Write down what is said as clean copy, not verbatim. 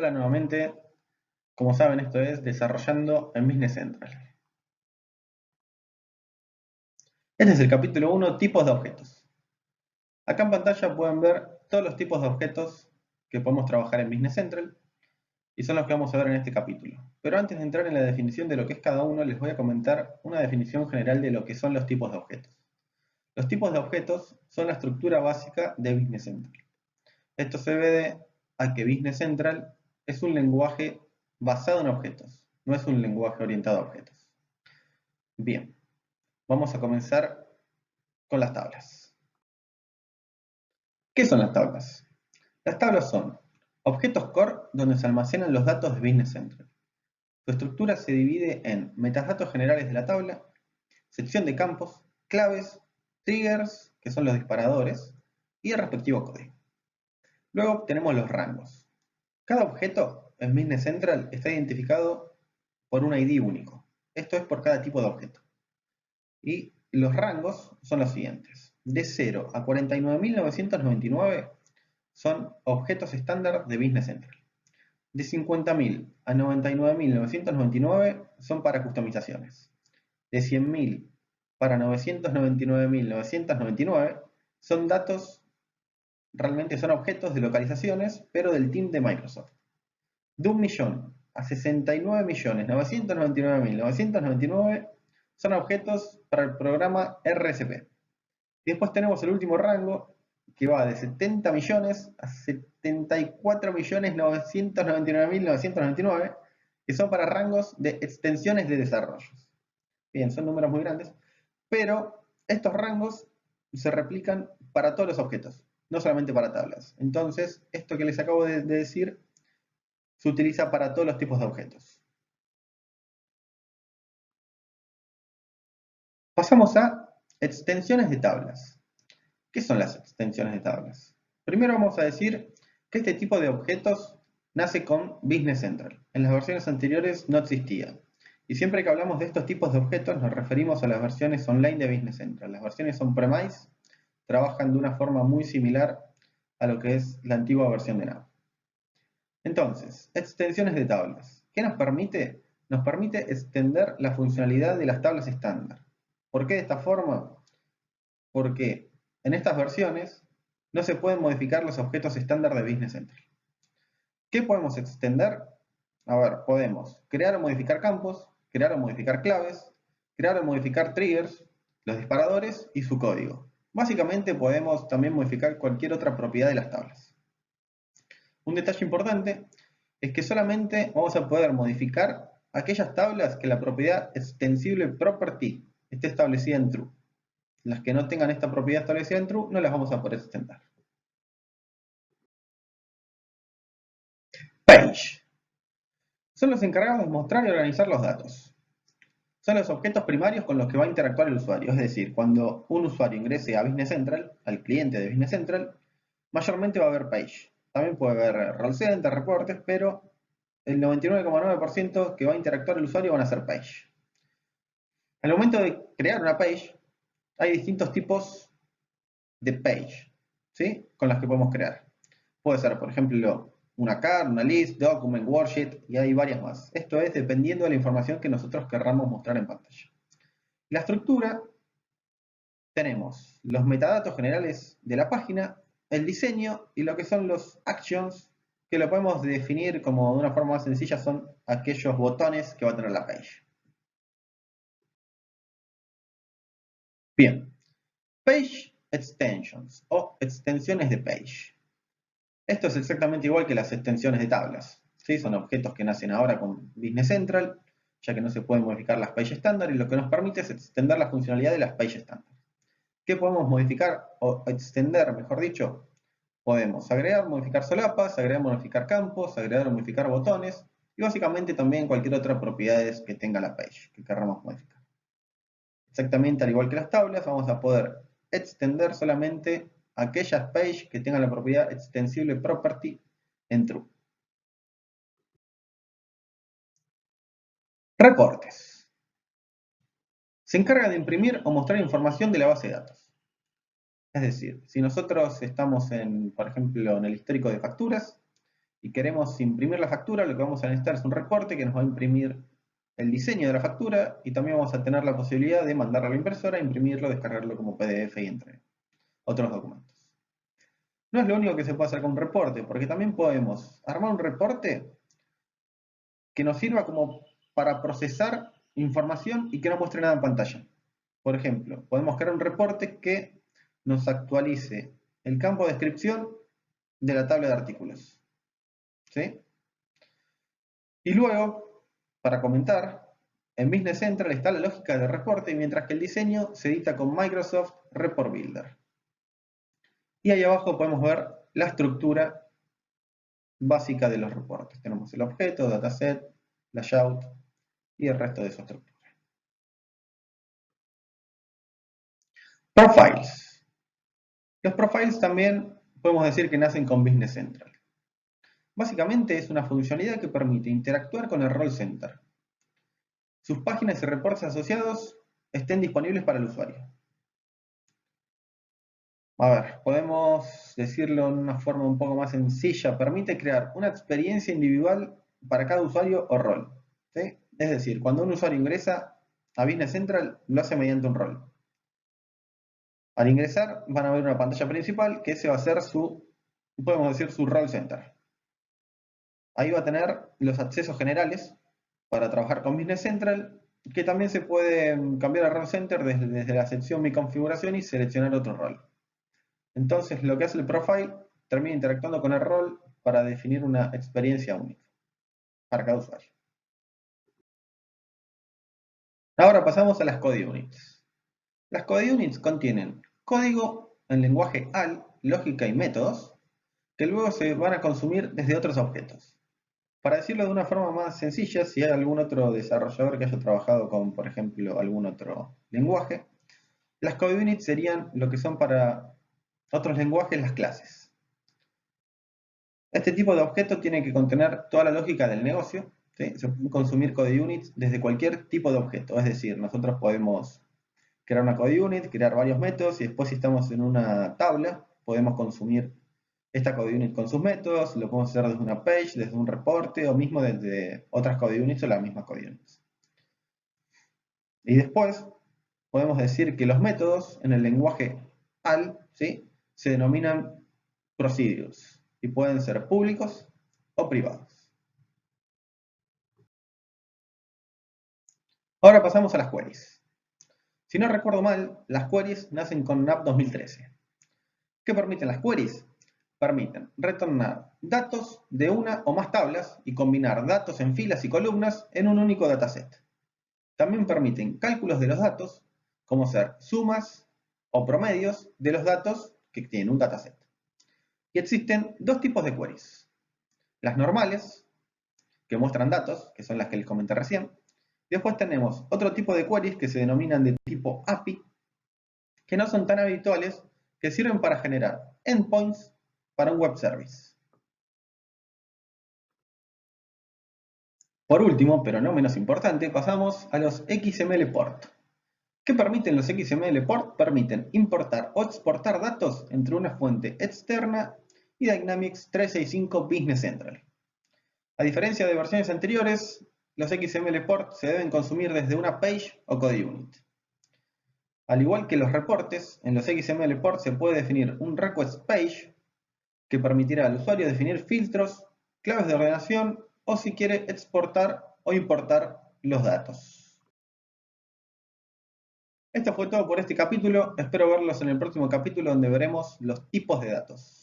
Hola nuevamente, como saben esto es Desarrollando en Business Central. Este es el capítulo 1, tipos de objetos. Acá en pantalla pueden ver todos los tipos de objetos que podemos trabajar en Business Central y son los que vamos a ver en este capítulo. Pero antes de entrar en la definición de lo que es cada uno, les voy a comentar una definición general de lo que son los tipos de objetos. Los tipos de objetos son la estructura básica de Business Central. Esto se debe a que Business Central es un lenguaje basado en objetos, no es un lenguaje orientado a objetos. Bien, vamos a comenzar con las tablas. ¿Qué son las tablas? Las tablas son objetos core donde se almacenan los datos de Business Central. Su estructura se divide en metadatos generales de la tabla, sección de campos, claves, triggers, que son los disparadores, y el respectivo código. Luego tenemos los rangos. Cada objeto en Business Central está identificado por un ID único. Esto es por cada tipo de objeto. Y los rangos son los siguientes. De 0 a 49.999 son objetos estándar de Business Central. De 50.000 a 99.999 son para customizaciones. De 100.000 para 999.999 son datos, realmente son objetos de localizaciones, pero del team de Microsoft. De 1.000.000 a 69.999.999 son objetos para el programa RSP. Y después tenemos el último rango, que va de 70 millones a 74.999.999, que son para rangos de extensiones de desarrollos. Bien, son números muy grandes, pero estos rangos se replican para todos los objetos, no solamente para tablas. Entonces, esto que les acabo de decir se utiliza para todos los tipos de objetos. Pasamos a extensiones de tablas. ¿Qué son las extensiones de tablas? Primero vamos a decir que este tipo de objetos nace con Business Central. En las versiones anteriores no existía. Y siempre que hablamos de estos tipos de objetos nos referimos a las versiones online de Business Central. Las versiones on-premise trabajan de una forma muy similar a lo que es la antigua versión de NAV. Entonces, extensiones de tablas. ¿Qué nos permite? Nos permite extender la funcionalidad de las tablas estándar. ¿Por qué de esta forma? Porque en estas versiones no se pueden modificar los objetos estándar de Business Central. ¿Qué podemos extender? A ver, podemos crear o modificar campos, crear o modificar claves, crear o modificar triggers, los disparadores y su código. Básicamente podemos también modificar cualquier otra propiedad de las tablas. Un detalle importante es que solamente vamos a poder modificar aquellas tablas que la propiedad extensible property esté establecida en true. Las que no tengan esta propiedad establecida en true no las vamos a poder extender. Page. Son los encargados de mostrar y organizar los datos. Son los objetos primarios con los que va a interactuar el usuario. Es decir, cuando un usuario ingrese a Business Central, al cliente de Business Central, mayormente va a haber page. También puede haber role center, reportes, pero el 99,9% que va a interactuar el usuario van a ser page. Al momento de crear una page, hay distintos tipos de page, ¿sí? Con las que podemos crear. Puede ser, por ejemplo, una card, una list, document, worksheet y hay varias más. Esto es dependiendo de la información que nosotros querramos mostrar en pantalla. La estructura, tenemos los metadatos generales de la página, el diseño y lo que son los actions, que lo podemos definir como de una forma más sencilla, son aquellos botones que va a tener la page. Bien, page extensions o extensiones de page. Esto es exactamente igual que las extensiones de tablas. ¿Sí? Son objetos que nacen ahora con Business Central, ya que no se pueden modificar las page estándar y lo que nos permite es extender la funcionalidad de las page estándar. ¿Qué podemos modificar o extender, mejor dicho? Podemos agregar, modificar solapas, agregar, modificar campos, agregar o modificar botones y básicamente también cualquier otra propiedades que tenga la page que queramos modificar. Exactamente al igual que las tablas, vamos a poder extender solamente aquellas page que tengan la propiedad extensible property en true. Reportes. Se encarga de imprimir o mostrar información de la base de datos. Es decir, si nosotros estamos por ejemplo, en el histórico de facturas y queremos imprimir la factura, lo que vamos a necesitar es un reporte que nos va a imprimir el diseño de la factura y también vamos a tener la posibilidad de mandarlo a la impresora, imprimirlo, descargarlo como PDF y entre otros documentos. No es lo único que se puede hacer con un reporte, porque también podemos armar un reporte que nos sirva como para procesar información y que no muestre nada en pantalla. Por ejemplo, podemos crear un reporte que nos actualice el campo de descripción de la tabla de artículos. ¿Sí? Y luego, para comentar, en Business Central está la lógica del reporte, mientras que el diseño se edita con Microsoft Report Builder. Y ahí abajo podemos ver la estructura básica de los reportes. Tenemos el objeto, dataset, layout y el resto de su estructura. Profiles. Los profiles también podemos decir que nacen con Business Central. Básicamente es una funcionalidad que permite interactuar con el Role Center. Sus páginas y reportes asociados estén disponibles para el usuario. A ver, podemos decirlo de una forma un poco más sencilla. Permite crear una experiencia individual para cada usuario o rol. ¿Sí? Es decir, cuando un usuario ingresa a Business Central, lo hace mediante un rol. Al ingresar, van a ver una pantalla principal que ese va a ser podemos decir, su role center. Ahí va a tener los accesos generales para trabajar con Business Central, que también se puede cambiar a role center desde la sección Mi configuración y seleccionar otro rol. Entonces, lo que hace el profile termina interactuando con el rol para definir una experiencia única para cada usuario. Ahora pasamos a las Code Units. Las Code Units contienen código en lenguaje AL, lógica y métodos, que luego se van a consumir desde otros objetos. Para decirlo de una forma más sencilla, si hay algún otro desarrollador que haya trabajado con, por ejemplo, algún otro lenguaje, las Code Units serían lo que son para otros lenguajes las clases. Este tipo de objeto tiene que contener toda la lógica del negocio. ¿Sí? Se pueden consumir Code Units desde cualquier tipo de objeto, es decir, nosotros podemos crear una Code Unit, crear varios métodos y después si estamos en una tabla podemos consumir esta Code Unit con sus métodos, lo podemos hacer desde una page, desde un reporte o mismo desde otras Code Units o las mismas Code Units. Y después podemos decir que los métodos en el lenguaje AL, ¿sí?, se denominan procedures y pueden ser públicos o privados. Ahora pasamos a las queries. Si no recuerdo mal, las queries nacen con NAP 2013. ¿Qué permiten las queries? Permiten retornar datos de una o más tablas y combinar datos en filas y columnas en un único dataset. También permiten cálculos de los datos, como ser sumas o promedios de los datos que tienen un dataset. Y existen dos tipos de queries. Las normales, que muestran datos, que son las que les comenté recién. Y después tenemos otro tipo de queries que se denominan de tipo API, que no son tan habituales, que sirven para generar endpoints para un web service. Por último, pero no menos importante, pasamos a los XML port. ¿Qué permiten los XML port? Permiten importar o exportar datos entre una fuente externa y Dynamics 365 Business Central. A diferencia de versiones anteriores, los XML port se deben consumir desde una page o code unit. Al igual que los reportes, en los XML port se puede definir un request page que permitirá al usuario definir filtros, claves de ordenación o si quiere exportar o importar los datos. Esto fue todo por este capítulo, espero verlos en el próximo capítulo donde veremos los tipos de datos.